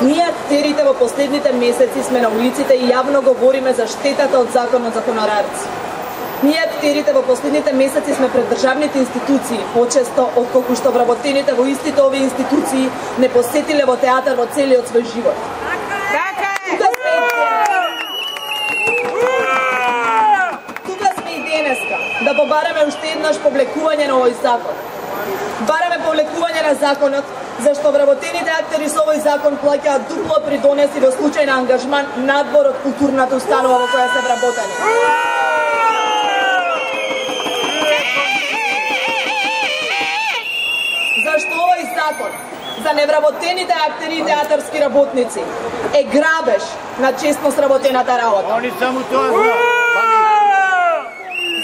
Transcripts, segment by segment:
Ние актерите во последните месеци сме на улиците и јавно говориме за штетата од законот за хонорарци. Ние актерите во последните месеци сме пред државните институции, почесто отколку што вработените во истите овие институции не посетиле во театар во целиот свој живот. Тука сме и денеска да побараме уште еднаш повлекување на овој закон. Бараме повлекување на законот, зашто вработените актери со овој закон плаќаат дупло придонеси во случај на ангажман надвор од културната установа во која се вработени. Зашто овој закон за невработените актери и театарски работници е грабеж на честно сработената работа. Они само тоа знаат.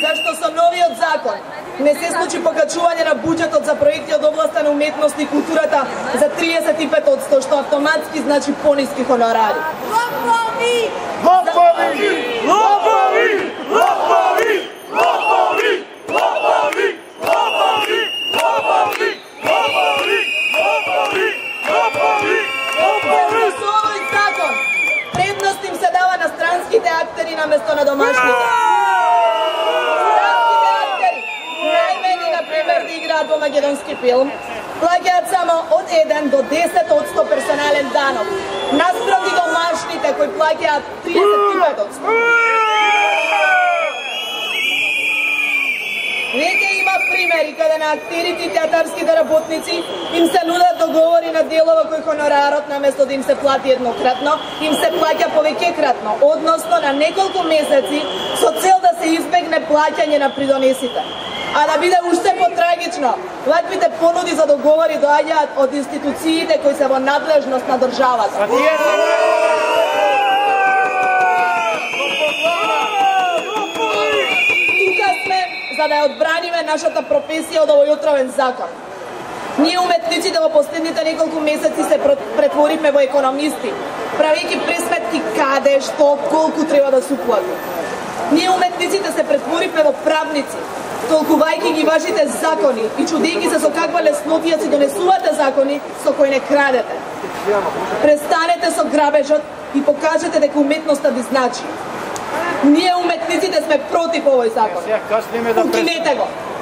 Зашто со новиот закон не се случи покачување на буџетот за проекти од областа на уметност и културата за 35%, што автоматски значи пониски хонорари. Лопови! Лопови! Лопови! Лопови! Лопови! Лопови! Лопови! Лопови! Лопови! Лопови! Лопови! Лопови! Со овој закон предност им се дава на странските актери наместо на домашните. Да играат во македонски филм, плаќаат само од 1 до 10% персонален данок, наспроти домашните кои плаќаат 35%. Веќе има примери каде на актерите и театарските работници им се нудат договори на делова кои хонорарот наместо да им се плати еднократно, им се плаќа повеќекратно, односно на неколку месеци со цел да се избегне плаќање на придонесите. А да биде уште потрагично, ваквите понуди за договори доаѓаат од институциите кои се во надлежност на државата. Тука сме за да ја одбраниме нашата професија од овој отровен закон. Ние уметниците во последните неколку месеци се претворивме во економисти, правејќи пресметки каде, што, колку треба да се уплати. Ние уметниците се претворивме во правници, толкувајќи ги вашите закони и чудејќи се со каква леснотија си донесувате закони со кои не крадете. Престанете со грабежот и покажете дека уметноста ви значи. Ние уметниците сме против овој закон. Укинете го.